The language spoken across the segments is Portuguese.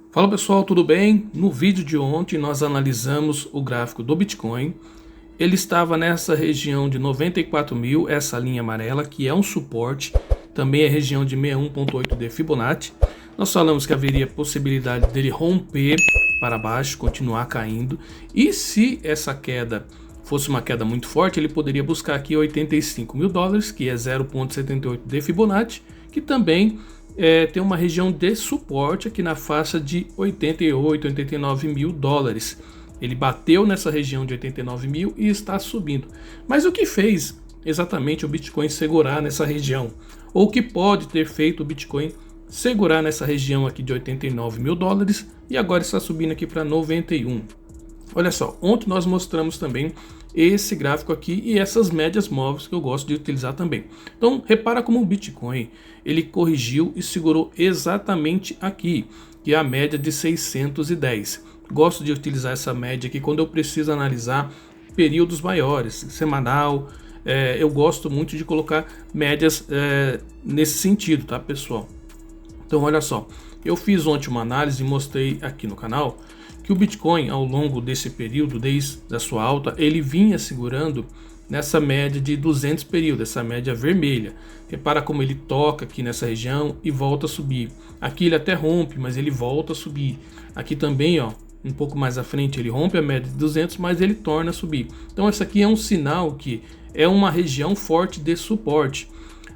Fala pessoal, tudo bem? No vídeo de ontem nós analisamos o gráfico do Bitcoin. Ele estava nessa região de 94 mil, essa linha amarela, que é um suporte, também é região de 61,8 de Fibonacci. Nós falamos que haveria possibilidade dele romper para baixo, continuar caindo, e se essa queda fosse uma queda muito forte, ele poderia buscar aqui 85 mil dólares, que é 0,78 de Fibonacci, que também tem uma região de suporte aqui na faixa de 88, 89 mil dólares. Ele bateu nessa região de 89 mil e está subindo. Mas o que fez exatamente o Bitcoin segurar nessa região? Ou o que pode ter feito o Bitcoin segurar nessa região aqui de 89 mil dólares e agora está subindo aqui para 91? Olha só, ontem nós mostramos também esse gráfico aqui e essas médias móveis que eu gosto de utilizar também. Então, repara como o Bitcoin, ele corrigiu e segurou exatamente aqui, que é a média de 610. Gosto de utilizar essa média aqui quando eu preciso analisar períodos maiores, semanal. Eu gosto muito de colocar médias nesse sentido, tá, pessoal? Então, olha só, eu fiz ontem uma análise e mostrei aqui no canal que o Bitcoin, ao longo desse período, desde a sua alta, ele vinha segurando nessa média de 200 períodos, essa média vermelha. Repara como ele toca aqui nessa região e volta a subir. Aqui ele até rompe, mas ele volta a subir. Aqui também, ó, um pouco mais à frente, ele rompe a média de 200, mas ele torna a subir. Então, essa aqui é um sinal que é uma região forte de suporte.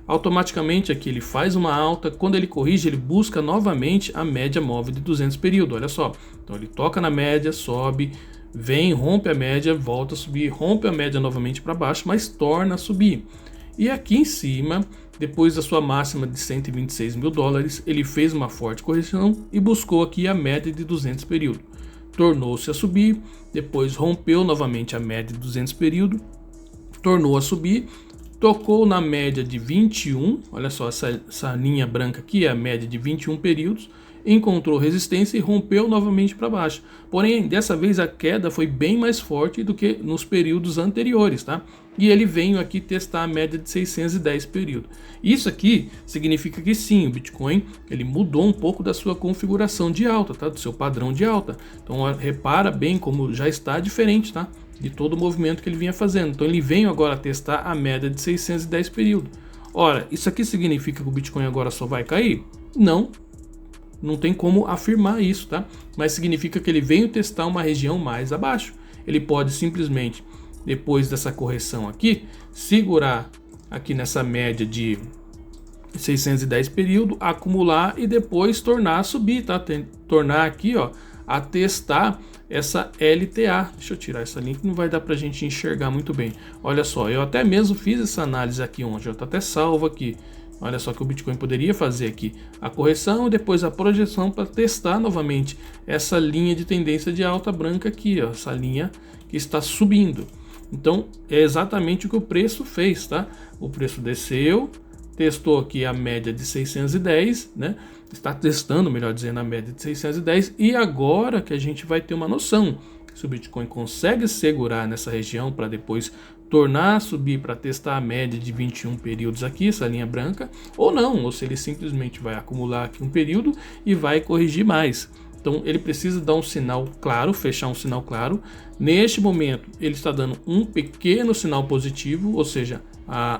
Automaticamente aqui ele faz uma alta, quando ele corrige ele busca novamente a média móvel de 200 períodos, olha só. Então ele toca na média, sobe, vem, rompe a média, volta a subir, rompe a média novamente para baixo, mas torna a subir. E aqui em cima, depois da sua máxima de 126 mil dólares, ele fez uma forte correção e buscou aqui a média de 200 períodos. Tornou-se a subir, depois rompeu novamente a média de 200 períodos, tornou a subir, tocou na média de 21, olha só, essa linha branca aqui é a média de 21 períodos, encontrou resistência e rompeu novamente para baixo. Porém, dessa vez a queda foi bem mais forte do que nos períodos anteriores, tá? E ele veio aqui testar a média de 610 períodos. Isso aqui significa que sim, o Bitcoin ele mudou um pouco da sua configuração de alta, tá? Do seu padrão de alta. Então, repara bem como já está diferente, tá? De todo o movimento que ele vinha fazendo. Então ele veio agora testar a média de 610 períodos. Ora, isso aqui significa que o Bitcoin agora só vai cair? Não tem como afirmar isso, tá? Mas significa que ele veio testar uma região mais abaixo. Ele pode simplesmente, depois dessa correção aqui, segurar aqui nessa média de 610 períodos, acumular e depois tornar a subir, tá? Tornar aqui, ó, a testar essa LTA. Deixa eu tirar essa linha que não vai dar pra gente enxergar muito bem. Olha só, eu até mesmo fiz essa análise aqui ontem, já tá até salvo aqui. Olha só que o Bitcoin poderia fazer aqui a correção e depois a projeção para testar novamente essa linha de tendência de alta branca aqui, ó, essa linha que está subindo. Então é exatamente o que o preço fez, tá? O preço desceu, testou aqui a média de 610, né? Está testando, melhor dizendo, a média de 610 e agora que a gente vai ter uma noção se o Bitcoin consegue segurar nessa região para depois tornar a subir para testar a média de 21 períodos aqui, essa linha branca, ou não, ou se ele simplesmente vai acumular aqui um período e vai corrigir mais. Então ele precisa dar um sinal claro, fechar um sinal claro. Neste momento ele está dando um pequeno sinal positivo, ou seja,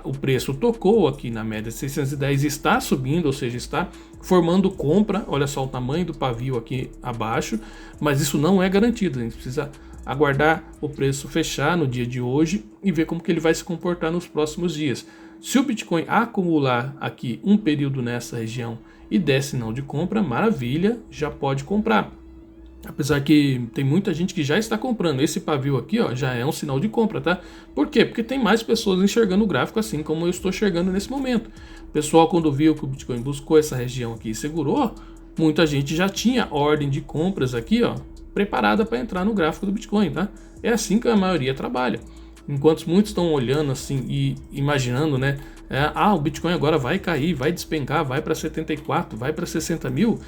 o preço tocou aqui na média de 610 e está subindo, ou seja, está formando compra. Olha só o tamanho do pavio aqui abaixo, mas isso não é garantido, a gente precisa aguardar o preço fechar no dia de hoje e ver como que ele vai se comportar nos próximos dias. Se o Bitcoin acumular aqui um período nessa região e der sinal de compra, maravilha, já pode comprar. Apesar que tem muita gente que já está comprando. Esse pavio aqui, ó, já é um sinal de compra, tá? Por quê? Porque tem mais pessoas enxergando o gráfico assim como eu estou enxergando nesse momento. O pessoal, quando viu que o Bitcoin buscou essa região aqui e segurou, muita gente já tinha ordem de compras aqui, ó, preparada para entrar no gráfico do Bitcoin, tá? É assim que a maioria trabalha. Enquanto muitos estão olhando assim e imaginando, né? O Bitcoin agora vai cair, vai despencar, vai para 74, vai para 60 mil.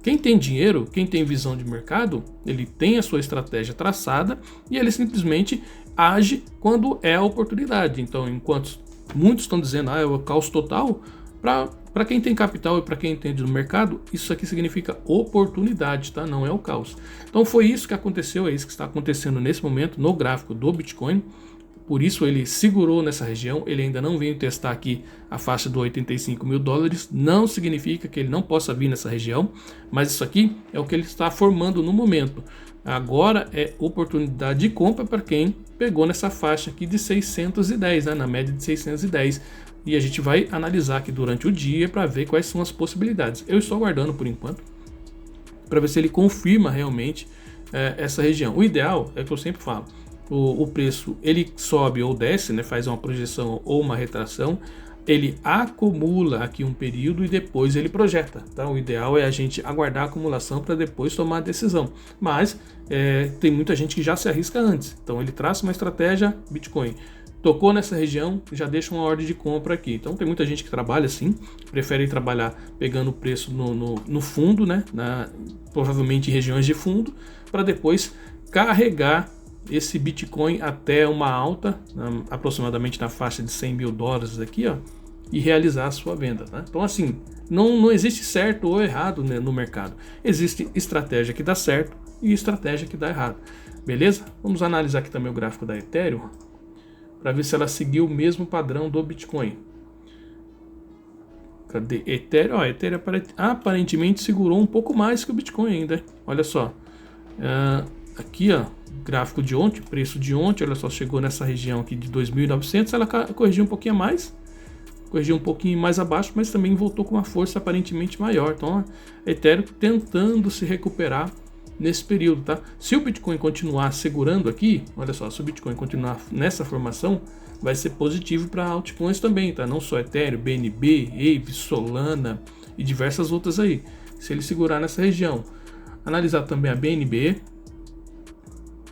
Quem tem dinheiro, quem tem visão de mercado, ele tem a sua estratégia traçada e ele simplesmente age quando é a oportunidade. Então, enquanto muitos estão dizendo, é o caos total, Para quem tem capital e para quem entende do mercado, isso aqui significa oportunidade, tá? Não é o caos. Então foi isso que aconteceu, é isso que está acontecendo nesse momento no gráfico do Bitcoin. Por isso ele segurou nessa região, ele ainda não veio testar aqui a faixa do 85 mil dólares, não significa que ele não possa vir nessa região, mas isso aqui é o que ele está formando no momento. Agora é oportunidade de compra para quem pegou nessa faixa aqui de 610, né, na média de 610. E a gente vai analisar aqui durante o dia para ver quais são as possibilidades. Eu estou aguardando por enquanto para ver se ele confirma realmente essa região. O ideal é que eu sempre falo, o preço ele sobe ou desce, né, faz uma projeção ou uma retração, ele acumula aqui um período e depois ele projeta. Tá? O ideal é a gente aguardar a acumulação para depois tomar a decisão. Mas tem muita gente que já se arrisca antes. Então ele traça uma estratégia Bitcoin. Tocou nessa região, já deixa uma ordem de compra aqui. Então tem muita gente que trabalha assim, prefere trabalhar pegando o preço no fundo, né? Provavelmente em regiões de fundo, para depois carregar esse Bitcoin até uma alta, aproximadamente na faixa de 100 mil dólares aqui, ó, e realizar a sua venda. Tá? Então assim, não existe certo ou errado, né, no mercado. Existe estratégia que dá certo e estratégia que dá errado. Beleza? Vamos analisar aqui também o gráfico da Ethereum, para ver se ela seguiu o mesmo padrão do Bitcoin. Cadê Ethereum? Ó, Ethereum aparentemente segurou um pouco mais que o Bitcoin ainda. Olha só. Aqui, ó, gráfico de ontem, preço de ontem, olha só, chegou nessa região aqui de 2.900, ela corrigiu um pouquinho mais. Corrigiu um pouquinho mais abaixo, mas também voltou com uma força aparentemente maior. Então, a Ethereum tentando se recuperar nesse período, tá? Se o Bitcoin continuar segurando aqui, olha só, se o Bitcoin continuar nessa formação, vai ser positivo para altcoins também, tá? Não só Ethereum, BNB, Aave, Solana e diversas outras aí. Se ele segurar nessa região. Analisar também a BNB.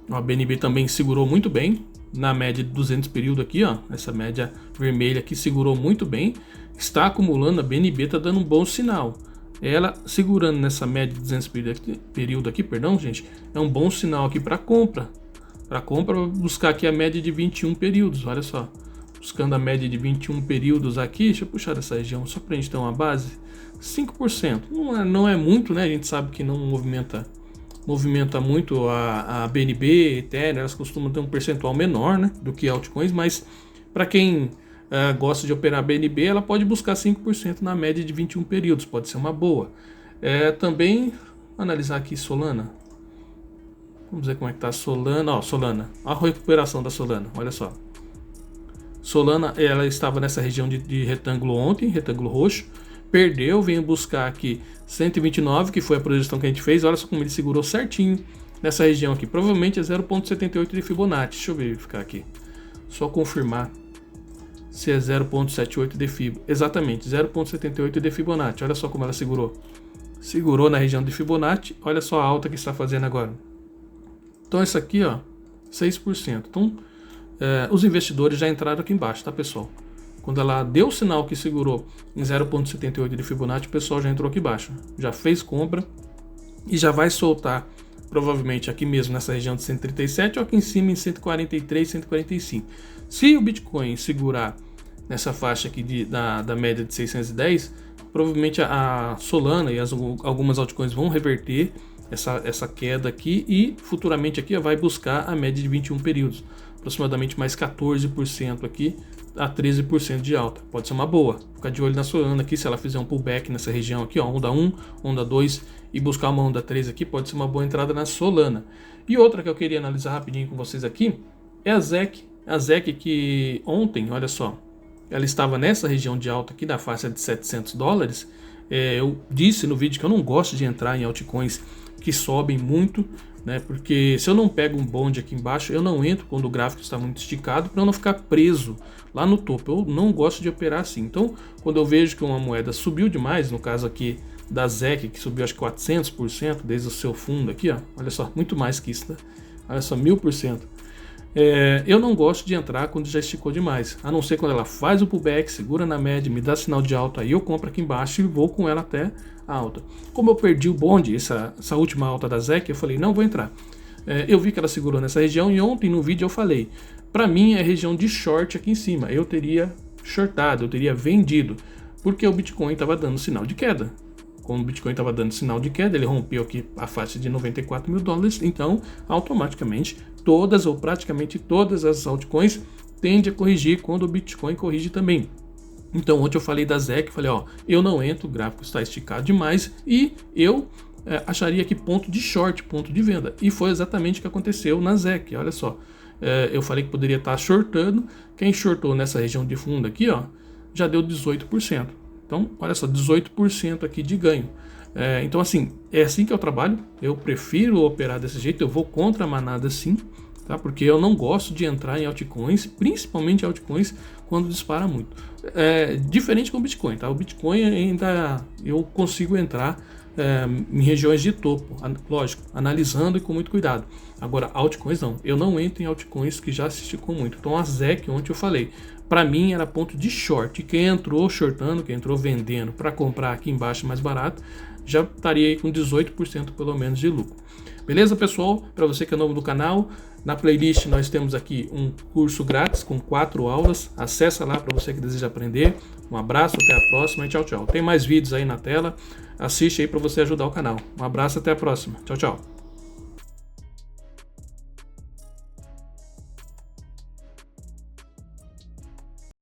A BNB também segurou muito bem na média de 200 período aqui, ó. Essa média vermelha aqui segurou muito bem. Está acumulando, a BNB está dando um bom sinal. Ela segurando nessa média de 200 período aqui, perdão, gente, é um bom sinal aqui para compra. Para compra, buscar aqui a média de 21 períodos, olha só. Buscando a média de 21 períodos aqui, deixa eu puxar essa região só para a gente ter uma base. 5%, não é muito, né? A gente sabe que não movimenta muito a BNB, Ethereum, elas costumam ter um percentual menor, né, do que altcoins, mas para quem gosta de operar BNB, ela pode buscar 5% na média de 21 períodos, pode ser uma boa. Também analisar aqui Solana. Vamos ver como é que tá a Solana. Ó, Solana, a recuperação da Solana, olha só. Solana, ela estava nessa região de retângulo ontem, retângulo roxo, perdeu, veio buscar aqui 129, que foi a projeção que a gente fez. Olha só como ele segurou certinho nessa região aqui. Provavelmente é 0,78 de Fibonacci. Deixa eu verificar aqui. Só confirmar se é 0,78 de Fib. Exatamente, 0,78 de Fibonacci. Olha só como ela segurou. Segurou na região de Fibonacci. Olha só a alta que está fazendo agora. Então essa aqui, ó, 6%. Então os investidores já entraram aqui embaixo, tá, pessoal? Quando ela deu o sinal que segurou em 0,78 de Fibonacci, o pessoal já entrou aqui embaixo. Já fez compra e já vai soltar provavelmente aqui mesmo nessa região de 137 ou aqui em cima em 143, 145. Se o Bitcoin segurar nessa faixa aqui da média de 610, provavelmente a Solana e algumas altcoins vão reverter essa queda aqui e futuramente aqui vai buscar a média de 21 períodos. Aproximadamente mais 14% aqui a 13% de alta. Pode ser uma boa. Ficar de olho na Solana aqui, se ela fizer um pullback nessa região aqui, ó, onda 1, onda 2 e buscar uma onda 3 aqui, pode ser uma boa entrada na Solana. E outra que eu queria analisar rapidinho com vocês aqui é a ZEC. A ZEC que ontem, olha só, ela estava nessa região de alta aqui da faixa de 700 dólares. Eu disse no vídeo que eu não gosto de entrar em altcoins que sobem muito, né? Porque se eu não pego um bonde aqui embaixo, eu não entro quando o gráfico está muito esticado para eu não ficar preso lá no topo. Eu não gosto de operar assim. Então, quando eu vejo que uma moeda subiu demais, no caso aqui da ZEC, que subiu acho que 400% desde o seu fundo aqui, ó, olha só, muito mais que isso, né? Olha só, 1000%. Eu não gosto de entrar quando já esticou demais, a não ser quando ela faz o pullback, segura na média, me dá sinal de alta, aí eu compro aqui embaixo e vou com ela até a alta. Como eu perdi o bonde, essa última alta da ZEC, eu falei, não vou entrar. Eu vi que ela segurou nessa região e ontem no vídeo eu falei, para mim é região de short aqui em cima, eu teria shortado, eu teria vendido. porque o Bitcoin estava dando sinal de queda. Como o Bitcoin estava dando sinal de queda, ele rompeu aqui a faixa de 94 mil dólares, então automaticamente todas ou praticamente todas as altcoins tendem a corrigir quando o Bitcoin corrige também. Então ontem eu falei da ZEC, falei, ó, eu não entro, o gráfico está esticado demais e eu acharia que ponto de short, ponto de venda. E foi exatamente o que aconteceu na ZEC, olha só. Eu falei que poderia estar shortando, quem shortou nessa região de fundo aqui, ó, já deu 18%. Então, olha só, 18% aqui de ganho. Então, assim, é assim que eu trabalho. Eu prefiro operar desse jeito. Eu vou contra a manada, sim, tá? Porque eu não gosto de entrar em altcoins, principalmente altcoins, quando dispara muito. Diferente com o Bitcoin, tá? O Bitcoin ainda eu consigo entrar em regiões de topo, lógico, analisando e com muito cuidado. Agora, altcoins não. Eu não entro em altcoins que já se esticou muito. Então, a ZEC, ontem eu falei, para mim era ponto de short. Quem entrou shortando, quem entrou vendendo para comprar aqui embaixo mais barato, já estaria aí com 18% pelo menos de lucro. Beleza, pessoal? Para você que é novo do canal, na playlist nós temos aqui um curso grátis com 4 aulas. Acessa lá para você que deseja aprender. Um abraço, até a próxima e tchau, tchau. Tem mais vídeos aí na tela. Assiste aí para você ajudar o canal. Um abraço, até a próxima. Tchau, tchau.